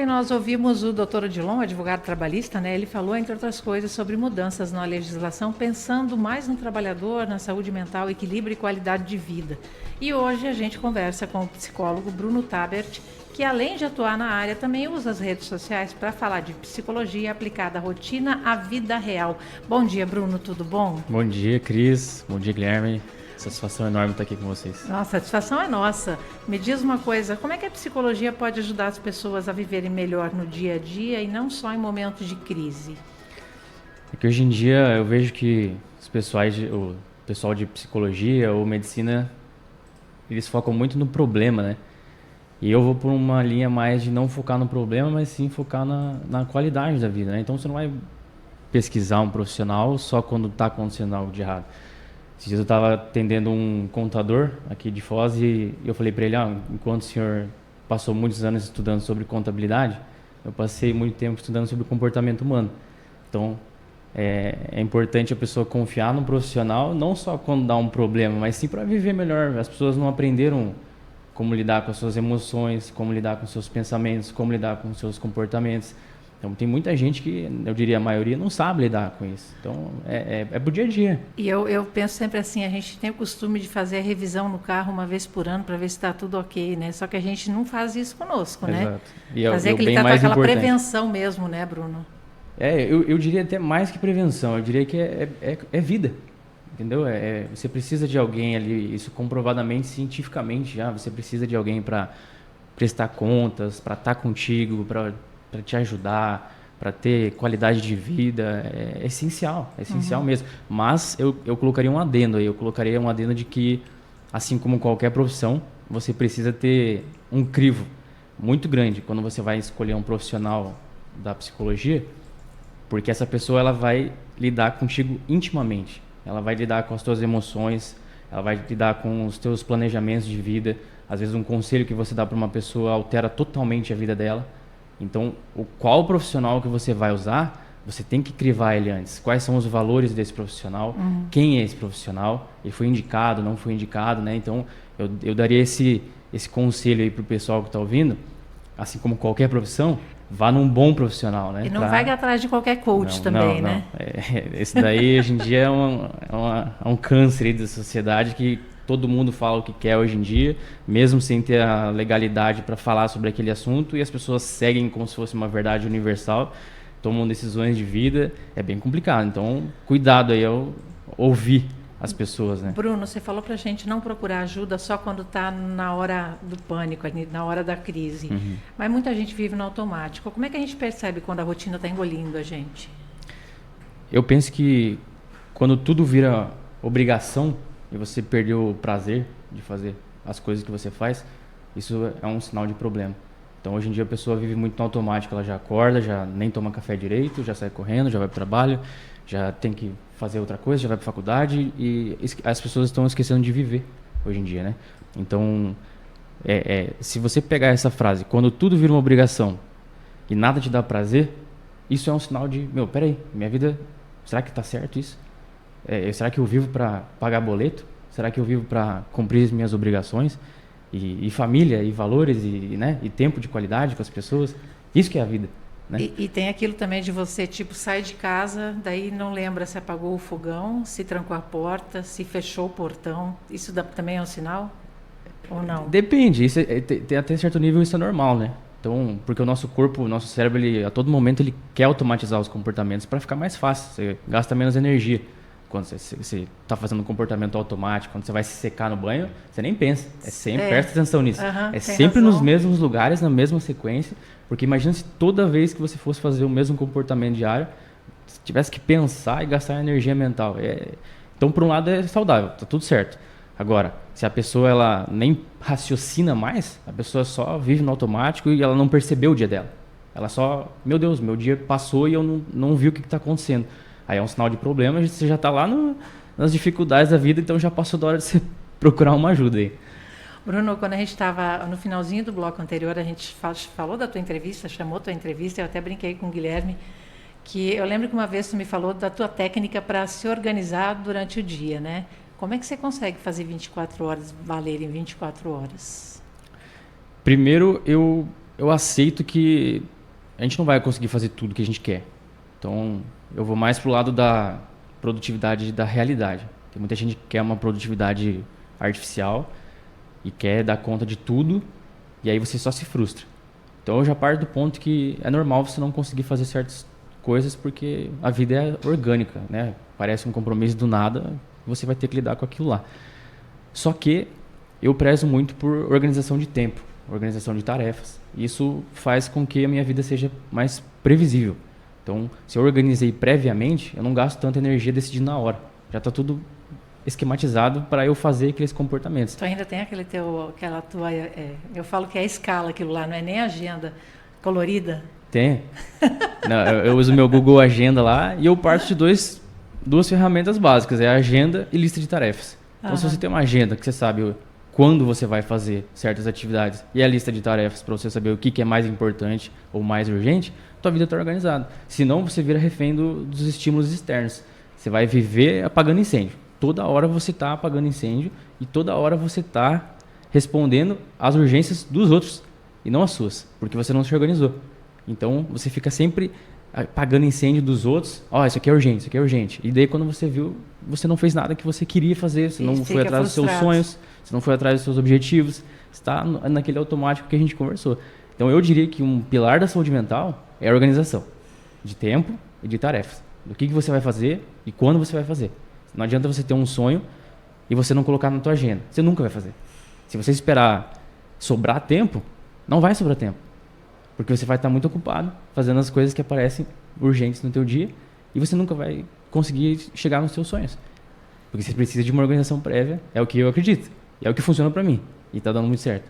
E nós ouvimos o doutor Odilon, advogado trabalhista, né? Ele falou, entre outras coisas, sobre mudanças na legislação, pensando mais no trabalhador, na saúde mental, equilíbrio e qualidade de vida. E hoje a gente conversa com o psicólogo Bruno Tabert, que além de atuar na área, também usa as redes sociais para falar de psicologia aplicada à rotina, à vida real. Bom dia, Bruno, tudo bom? Bom dia, Cris. Bom dia, Guilherme. Satisfação enorme estar aqui com vocês. Nossa, a satisfação é nossa. Me diz uma coisa, como é que a psicologia pode ajudar as pessoas a viverem melhor no dia a dia e não só em momentos de crise? É que hoje em dia eu vejo que o pessoal de psicologia ou medicina, eles focam muito no problema, né? E eu vou por uma linha mais de não focar no problema, mas sim focar na qualidade da vida, né? Então você não vai pesquisar um profissional só quando está acontecendo algo de errado. Esses dias eu estava atendendo um contador aqui de Foz e eu falei para ele, enquanto o senhor passou muitos anos estudando sobre contabilidade, eu passei muito tempo estudando sobre comportamento humano. Então, é importante a pessoa confiar no profissional, não só quando dá um problema, mas sim para viver melhor. As pessoas não aprenderam como lidar com as suas emoções, como lidar com os seus pensamentos, como lidar com os seus comportamentos. Então, tem muita gente que, eu diria a maioria, não sabe lidar com isso. Então, é pro dia a dia. E eu penso sempre assim, a gente tem o costume de fazer a revisão no carro uma vez por ano para ver se está tudo ok, né? Só que a gente não faz isso conosco, né? Exato. E fazer aquela prevenção mesmo, né, Bruno? Eu diria até mais que prevenção, eu diria que é vida, entendeu? Você precisa de alguém ali, isso comprovadamente, cientificamente já, você precisa de alguém para prestar contas, para estar contigo, para te ajudar, para ter qualidade de vida, é essencial mesmo. Mas eu colocaria um adendo aí, de que, assim como qualquer profissão, você precisa ter um crivo muito grande quando você vai escolher um profissional da psicologia, porque essa pessoa ela vai lidar contigo intimamente, ela vai lidar com as tuas emoções, ela vai lidar com os teus planejamentos de vida. Às vezes um conselho que você dá para uma pessoa altera totalmente a vida dela. Então, qual profissional que você vai usar, você tem que crivar ele antes. Quais são os valores desse profissional? Quem é esse profissional? Ele foi indicado, não foi indicado, né? Então, eu daria esse conselho aí pro pessoal que está ouvindo, assim como qualquer profissão, vá num bom profissional, né? E não vai atrás de qualquer coach também, né? Esse daí, hoje em dia, é um câncer aí da sociedade que todo mundo fala o que quer hoje em dia, mesmo sem ter a legalidade para falar sobre aquele assunto, e as pessoas seguem como se fosse uma verdade universal, tomam decisões de vida, é bem complicado. Então, cuidado aí ao ouvir as pessoas, né? Bruno, você falou pra gente não procurar ajuda só quando está na hora do pânico, na hora da crise. Mas muita gente vive no automático. Como é que a gente percebe quando a rotina está engolindo a gente? Eu penso que quando tudo vira obrigação e você perdeu o prazer de fazer as coisas que você faz, isso é um sinal de problema. Então, hoje em dia, a pessoa vive muito no automático. Ela já acorda, já nem toma café direito, já sai correndo, já vai para o trabalho, já tem que fazer outra coisa, já vai para a faculdade, e as pessoas estão esquecendo de viver hoje em dia, né? Então, se você pegar essa frase, quando tudo vira uma obrigação e nada te dá prazer, isso é um sinal de, peraí, minha vida, será que está certo isso? Será que eu vivo para pagar boleto? Será que eu vivo para cumprir as minhas obrigações? E família, e valores, e tempo de qualidade com as pessoas? Isso que é a vida, né? E tem aquilo também de você, sai de casa, daí não lembra se apagou o fogão, se trancou a porta, se fechou o portão. Isso também é um sinal? Ou não? Depende. Isso até certo nível isso é normal, né? Então, porque o nosso corpo, o nosso cérebro, a todo momento ele quer automatizar os comportamentos para ficar mais fácil. Você gasta menos energia. Quando você está fazendo um comportamento automático, quando você vai se secar no banho, você nem pensa. Presta atenção nisso. Sempre nos mesmos lugares, na mesma sequência. Porque imagina se toda vez que você fosse fazer o mesmo comportamento diário, você tivesse que pensar e gastar energia mental. Então, por um lado, é saudável, tá tudo certo. Agora, se a pessoa ela nem raciocina mais, a pessoa só vive no automático e ela não percebeu o dia dela. Ela só, meu Deus, meu dia passou e eu não vi o que está acontecendo. Aí é um sinal de problema, você já está lá nas dificuldades da vida, então já passou da hora de você procurar uma ajuda aí. Bruno, quando a gente estava no finalzinho do bloco anterior, a gente falou da tua entrevista, chamou tua entrevista, eu até brinquei com o Guilherme, que eu lembro que uma vez tu me falou da tua técnica para se organizar durante o dia, né? Como é que você consegue fazer 24 horas valerem 24 horas? Primeiro, eu eu aceito que a gente não vai conseguir fazer tudo que a gente quer. Então, eu vou mais pro lado da produtividade da realidade. Tem muita gente que quer uma produtividade artificial e quer dar conta de tudo, e aí você só se frustra. Então, eu já parto do ponto que é normal você não conseguir fazer certas coisas porque a vida é orgânica, né? Parece um compromisso do nada, você vai ter que lidar com aquilo lá. Só que eu prezo muito por organização de tempo, organização de tarefas. Isso faz com que a minha vida seja mais previsível. Então, se eu organizei previamente, eu não gasto tanta energia decidindo na hora. Já está tudo esquematizado para eu fazer aqueles comportamentos. Tu ainda tem aquela tua... eu falo que é a escala aquilo lá, não é nem agenda colorida? Tem. Não, eu uso meu Google Agenda lá e eu parto de duas ferramentas básicas, é a agenda e lista de tarefas. Então, se você tem uma agenda que você sabe quando você vai fazer certas atividades e a lista de tarefas para você saber o que é mais importante ou mais urgente, tua vida está organizada. Senão, você vira refém dos estímulos externos. Você vai viver apagando incêndio. Toda hora você está apagando incêndio e toda hora você está respondendo às urgências dos outros e não às suas, porque você não se organizou. Então, você fica sempre apagando incêndio dos outros. Isso aqui é urgente, isso aqui é urgente. E daí, quando você viu, você não fez nada que você queria fazer, você não foi atrás dos seus sonhos, você não foi atrás dos seus objetivos, você está naquele automático que a gente conversou. Então, eu diria que um pilar da saúde mental é a organização de tempo e de tarefas. Do que você vai fazer e quando você vai fazer. Não adianta você ter um sonho e você não colocar na tua agenda. Você nunca vai fazer. Se você esperar sobrar tempo, não vai sobrar tempo. Porque você vai estar muito ocupado fazendo as coisas que aparecem urgentes no teu dia e você nunca vai conseguir chegar nos seus sonhos. Porque você precisa de uma organização prévia, é o que eu acredito. E é o que funciona para mim. E está dando muito certo.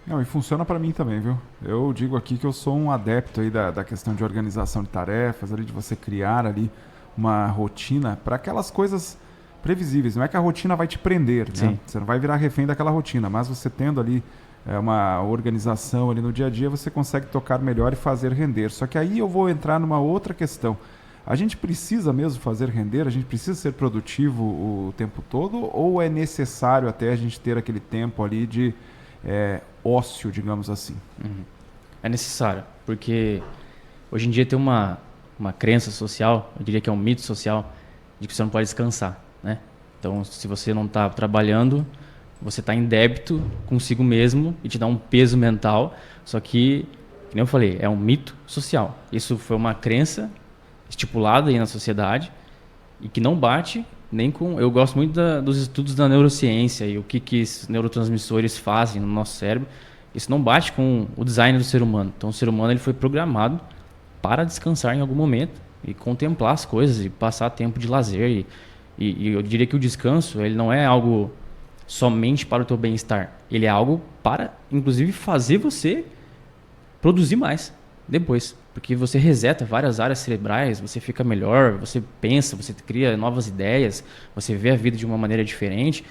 Não, e funciona para mim também, viu? Eu digo aqui que eu sou um adepto aí da questão de organização de tarefas, ali de você criar ali uma rotina para aquelas coisas previsíveis. Não é que a rotina vai te prender, né? Você não vai virar refém daquela rotina, mas você tendo ali uma organização ali no dia a dia, você consegue tocar melhor e fazer render. Só que aí eu vou entrar numa outra questão. A gente precisa mesmo fazer render? A gente precisa ser produtivo o tempo todo? Ou é necessário até a gente ter aquele tempo ali de ócio, digamos assim? É necessário, porque hoje em dia tem uma crença social, eu diria que é um mito social, de que você não pode descansar, né? Então, se você não está trabalhando, você está em débito consigo mesmo e te dá um peso mental. Só que, como eu falei, é um mito social. Isso foi uma crença estipulada aí na sociedade e que não bate nem com... Eu gosto muito dos estudos da neurociência e o que esses neurotransmissores fazem no nosso cérebro. Isso não bate com o design do ser humano. Então, o ser humano ele foi programado para descansar em algum momento e contemplar as coisas e passar tempo de lazer. E eu diria que o descanso ele não é algo somente para o teu bem-estar. Ele é algo para, inclusive, fazer você produzir mais depois. Porque você reseta várias áreas cerebrais, você fica melhor, você pensa, você cria novas ideias, você vê a vida de uma maneira diferente.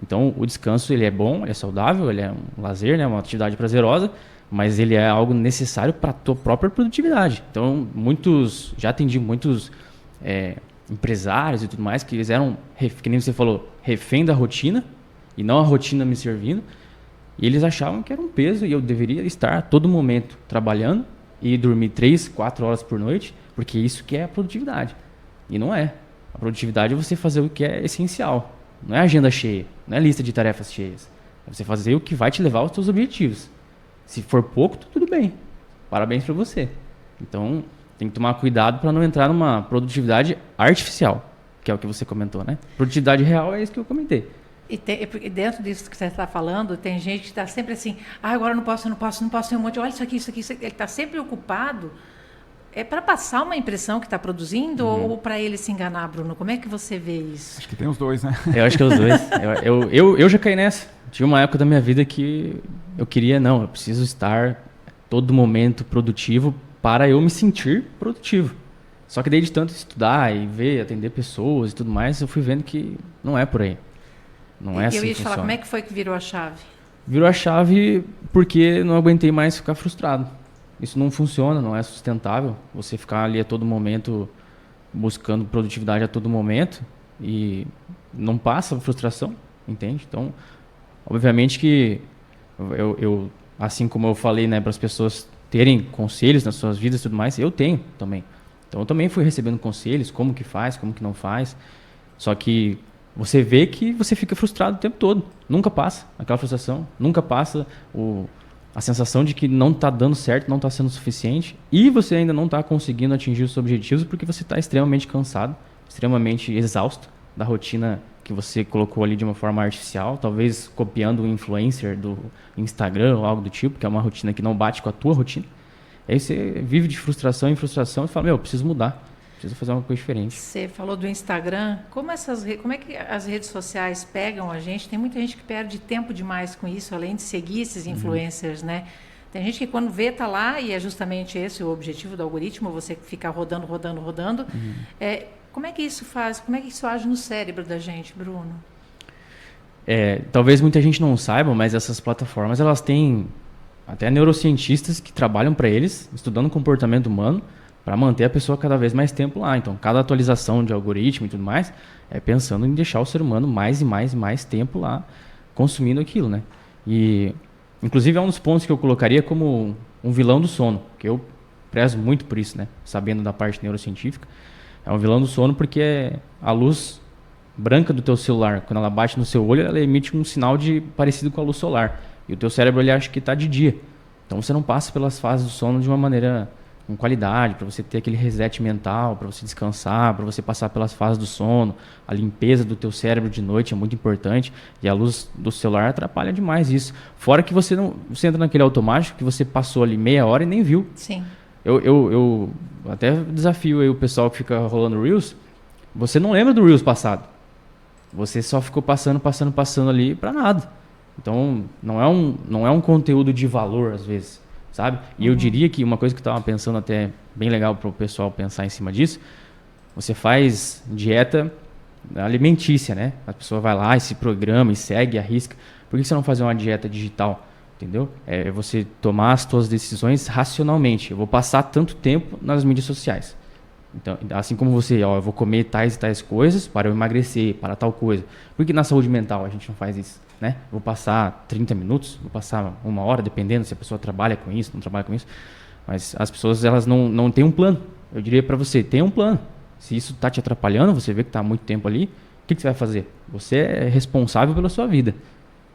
Então, o descanso ele é bom, ele é saudável, ele é um lazer, né, uma atividade prazerosa, mas ele é algo necessário para a tua própria produtividade. Então, já atendi muitos empresários e tudo mais que eles eram, que nem você falou, refém da rotina, e não a rotina me servindo, e eles achavam que era um peso e eu deveria estar a todo momento trabalhando e dormir 3, 4 horas por noite, porque isso que é a produtividade. E não é. A produtividade é você fazer o que é essencial. Não é agenda cheia, não é lista de tarefas cheias. É você fazer o que vai te levar aos seus objetivos. Se for pouco, tudo bem. Parabéns para você. Então, tem que tomar cuidado para não entrar numa produtividade artificial, que é o que você comentou, né? Produtividade real é isso que eu comentei. E dentro disso que você está falando, tem gente que está sempre assim, agora não posso, tem um monte, olha isso aqui. Ele está sempre ocupado. É para passar uma impressão que está produzindo ou para ele se enganar, Bruno? Como é que você vê isso? Acho que tem os dois, né? Eu acho que é os dois. Eu já caí nessa. Tive uma época da minha vida que eu preciso estar todo momento produtivo para eu me sentir produtivo. Só que daí de tanto estudar e ver, atender pessoas e tudo mais, eu fui vendo que não é por aí. Não é assim que funciona. Eu ia te falar, como é que foi que virou a chave? Virou a chave porque não aguentei mais ficar frustrado. Isso não funciona, não é sustentável. Você ficar ali a todo momento buscando produtividade a todo momento e não passa a frustração, entende? Então, obviamente que eu assim como eu falei, né, para as pessoas terem conselhos nas suas vidas e tudo mais, eu tenho também. Então eu também fui recebendo conselhos, como que faz, como que não faz. Só que você vê que você fica frustrado o tempo todo. Nunca passa aquela frustração, nunca passa a sensação de que não está dando certo, não está sendo suficiente e você ainda não está conseguindo atingir os seus objetivos porque você está extremamente cansado, extremamente exausto da rotina que você colocou ali de uma forma artificial, talvez copiando um influencer do Instagram ou algo do tipo, que é uma rotina que não bate com a tua rotina. Aí você vive de frustração em frustração e fala, eu preciso mudar, preciso fazer uma coisa diferente. Você falou do Instagram, como é que as redes sociais pegam a gente? Tem muita gente que perde tempo demais com isso, além de seguir esses influencers, né? Tem gente que quando vê, tá lá, e é justamente esse o objetivo do algoritmo, você ficar rodando. Como é que isso faz? Como é que isso age no cérebro da gente, Bruno? Talvez muita gente não saiba, mas essas plataformas, elas têm até neurocientistas que trabalham para eles, estudando o comportamento humano, para manter a pessoa cada vez mais tempo lá. Então, cada atualização de algoritmo e tudo mais, é pensando em deixar o ser humano mais e mais tempo lá, consumindo aquilo, né? E, inclusive, é um dos pontos que eu colocaria como um vilão do sono, que eu prezo muito por isso, né? Sabendo da parte neurocientífica. É um vilão do sono porque a luz branca do teu celular, quando ela bate no seu olho, ela emite um sinal parecido com a luz solar. E o teu cérebro ele acha que está de dia. Então você não passa pelas fases do sono de uma maneira com qualidade, para você ter aquele reset mental, para você descansar, para você passar pelas fases do sono. A limpeza do teu cérebro de noite é muito importante e a luz do celular atrapalha demais isso. Fora que você entra naquele automático que você passou ali meia hora e nem viu. Sim. Eu até desafio aí o pessoal que fica rolando Reels. Você não lembra do Reels passado. Você só ficou passando ali para nada. Então, não é um conteúdo de valor, às vezes, sabe? E eu diria que uma coisa que eu estava pensando até bem legal para o pessoal pensar em cima disso, você faz dieta alimentícia, né? A pessoa vai lá e se programa e segue, arrisca. Por que você não fazer uma dieta digital? Entendeu? É você tomar as suas decisões racionalmente. Eu vou passar tanto tempo nas mídias sociais. Então, assim como você, eu vou comer tais e tais coisas para eu emagrecer, para tal coisa. Por que na saúde mental a gente não faz isso? Né? Vou passar 30 minutos, vou passar 1 hora, dependendo se a pessoa trabalha com isso, não trabalha com isso. Mas as pessoas elas não têm um plano. Eu diria para você, tenha um plano. Se isso está te atrapalhando, você vê que está há muito tempo ali, o que você vai fazer? Você é responsável pela sua vida,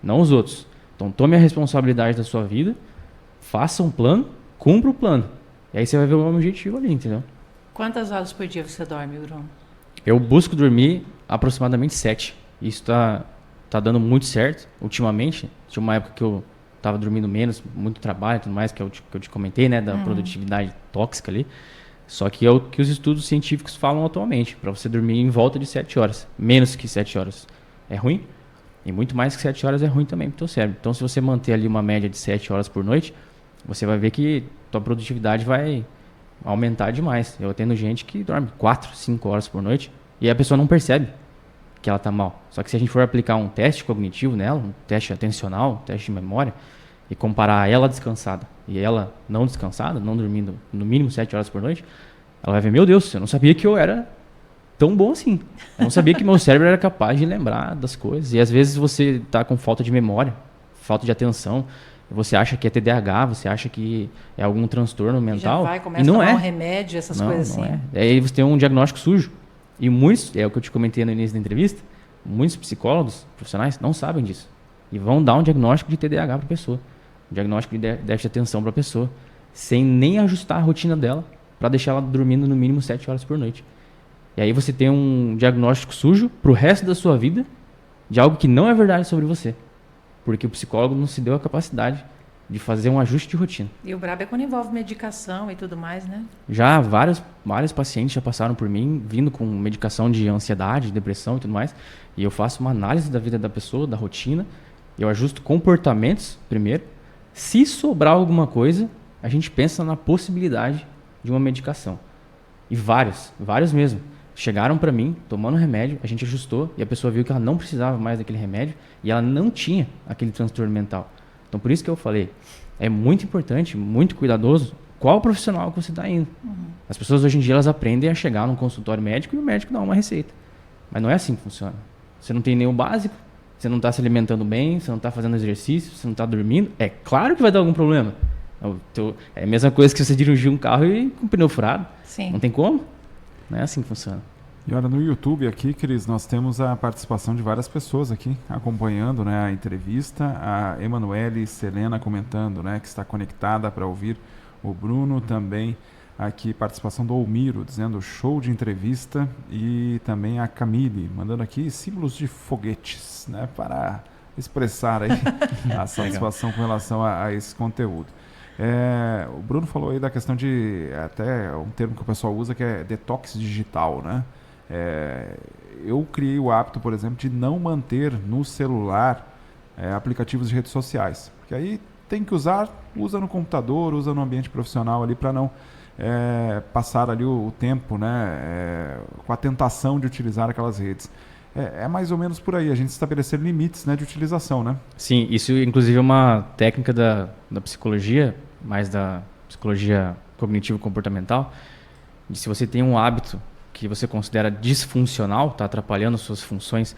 não os outros. Então tome a responsabilidade da sua vida, faça um plano, cumpra o plano. E aí você vai ver o objetivo ali, entendeu? Quantas horas por dia você dorme, Bruno? Eu busco dormir aproximadamente 7. Isso tá dando muito certo ultimamente. Tinha uma época que eu estava dormindo menos, muito trabalho e tudo mais, que eu te comentei, né? Da produtividade tóxica ali. Só que é o que os estudos científicos falam atualmente. Para você dormir em volta de 7 horas. Menos que 7 horas é ruim. E muito mais que 7 horas é ruim também para o teu cérebro. Então, se você manter ali uma média de 7 horas por noite, você vai ver que tua produtividade vai aumentar demais. Eu atendo gente que dorme 4, 5 horas por noite e a pessoa não percebe que ela está mal. Só que se a gente for aplicar um teste cognitivo nela, um teste atencional, um teste de memória, e comparar ela descansada e ela não descansada, não dormindo no mínimo 7 horas por noite, ela vai ver, meu Deus, eu não sabia que eu era tão bom assim. Eu não sabia que meu cérebro era capaz de lembrar das coisas. E às vezes você está com falta de memória, falta de atenção, você acha que é TDAH, você acha que é algum transtorno mental. Começa a tomar um remédio, essas coisas assim. Não é. Aí você tem um diagnóstico sujo. E muitos, é o que eu te comentei no início da entrevista, muitos psicólogos profissionais não sabem disso. E vão dar um diagnóstico de TDAH para a pessoa. Um diagnóstico de déficit de atenção para a pessoa. Sem nem ajustar a rotina dela para deixar ela dormindo no mínimo 7 horas por noite. E aí você tem um diagnóstico sujo para o resto da sua vida de algo que não é verdade sobre você. Porque o psicólogo não se deu a capacidade de fazer um ajuste de rotina. E o brabo é quando envolve medicação e tudo mais, né? Já vários pacientes já passaram por mim, vindo com medicação de ansiedade, depressão e tudo mais. E eu faço uma análise da vida da pessoa, da rotina. Eu ajusto comportamentos primeiro. Se sobrar alguma coisa, a gente pensa na possibilidade de uma medicação. E vários mesmo. Chegaram para mim, tomando remédio, a gente ajustou e a pessoa viu que ela não precisava mais daquele remédio e ela não tinha aquele transtorno mental. Então, por isso que eu falei, é muito importante, muito cuidadoso, qual profissional que você está indo. As pessoas hoje em dia elas aprendem a chegar num consultório médico e o médico dá uma receita. Mas não é assim que funciona. Você não tem nenhum básico, você não está se alimentando bem, você não está fazendo exercício, você não está dormindo. É claro que vai dar algum problema. É a mesma coisa que você dirigir um carro e com o pneu furado. Sim. Não tem como. Não é assim que funciona. E olha, no YouTube aqui, Cris, nós temos a participação de várias pessoas aqui acompanhando, né, a entrevista. A Emanuele Selena comentando, né, que está conectada para ouvir o Bruno também. Aqui, participação do Olmiro, dizendo show de entrevista. E também a Camille, mandando aqui símbolos de foguetes, né, para expressar aí a satisfação com relação a esse conteúdo. O Bruno falou aí da questão de, até um termo que o pessoal usa, que é detox digital, né? Eu criei o hábito, por exemplo, de não manter no celular aplicativos de redes sociais. Porque aí tem que usa no computador, usa no ambiente profissional ali para não passar ali o tempo, né, com a tentação de utilizar aquelas redes. É mais ou menos por aí, a gente estabelecer limites, né, de utilização, né? Sim, isso inclusive é uma técnica da psicologia, mais da psicologia cognitivo-comportamental, de se você tem um hábito que você considera disfuncional, está atrapalhando suas funções,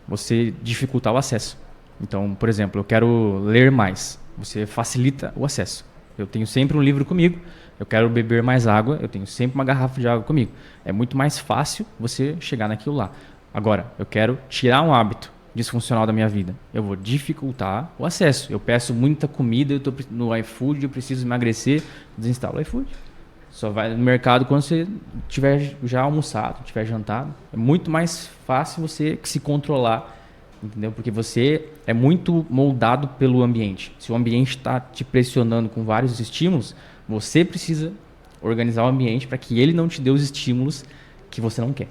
você dificultar o acesso. Então, por exemplo, eu quero ler mais, você facilita o acesso. Eu tenho sempre um livro comigo, eu quero beber mais água, eu tenho sempre uma garrafa de água comigo. É muito mais fácil você chegar naquilo lá. Agora, eu quero tirar um hábito disfuncional da minha vida. Eu vou dificultar o acesso. Eu peço muita comida, eu estou no iFood, eu preciso emagrecer, desinstalo o iFood. Só vai no mercado quando você tiver já almoçado, tiver jantado. É muito mais fácil você se controlar, entendeu? Porque você é muito moldado pelo ambiente. Se o ambiente está te pressionando com vários estímulos, você precisa organizar o ambiente para que ele não te dê os estímulos que você não quer.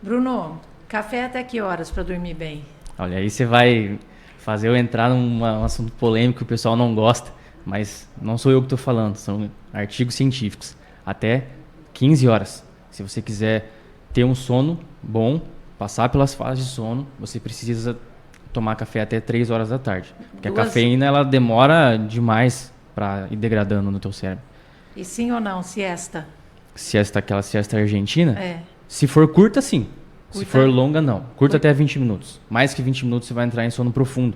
Bruno, café até que horas para dormir bem? Olha, aí você vai fazer eu entrar num assunto polêmico que o pessoal não gosta, mas não sou eu que estou falando, são artigos científicos. Até 15 horas. Se você quiser ter um sono bom, passar pelas fases de sono, você precisa tomar café até 3 horas da tarde. Porque a cafeína ela demora demais para ir degradando no teu cérebro. E sim ou não, siesta? Siesta, aquela siesta argentina? É. Se for curta, sim. Curta? Se for longa, não. Curta até 20 minutos. Mais que 20 minutos você vai entrar em sono profundo.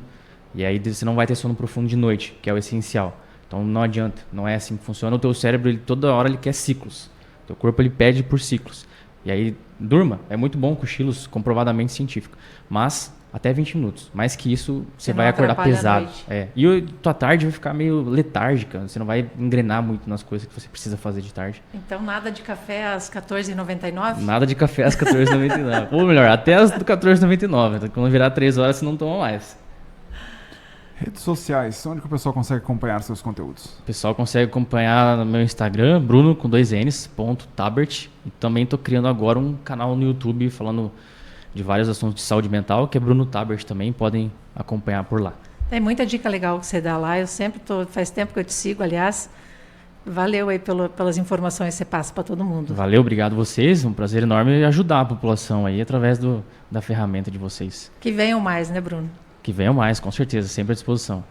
E aí você não vai ter sono profundo de noite, que é o essencial. Então não adianta, não é assim que funciona. O teu cérebro, toda hora ele quer ciclos. O teu corpo ele pede por ciclos. E aí durma, é muito bom, cochilos comprovadamente científico. Mas até 20 minutos. Mais que isso, você vai acordar pesado. E tua tarde vai ficar meio letárgica. Você não vai engrenar muito nas coisas que você precisa fazer de tarde. Então nada de café às 14h99? Nada de café às 14h99. Ou melhor, até às 14h99. Quando virar 3 horas, você não toma mais. Redes sociais, onde que o pessoal consegue acompanhar seus conteúdos? O pessoal consegue acompanhar no meu Instagram, Bruno com 2 N's, .tabert. E também estou criando agora um canal no YouTube falando de vários assuntos de saúde mental, que é Bruno Tabert também, podem acompanhar por lá. Tem muita dica legal que você dá lá, eu sempre faz tempo que eu te sigo, aliás. Valeu aí pelas informações que você passa para todo mundo. Valeu, obrigado vocês, um prazer enorme ajudar a população aí através da ferramenta de vocês. Que venham mais, né, Bruno? Que venham mais, com certeza, sempre à disposição.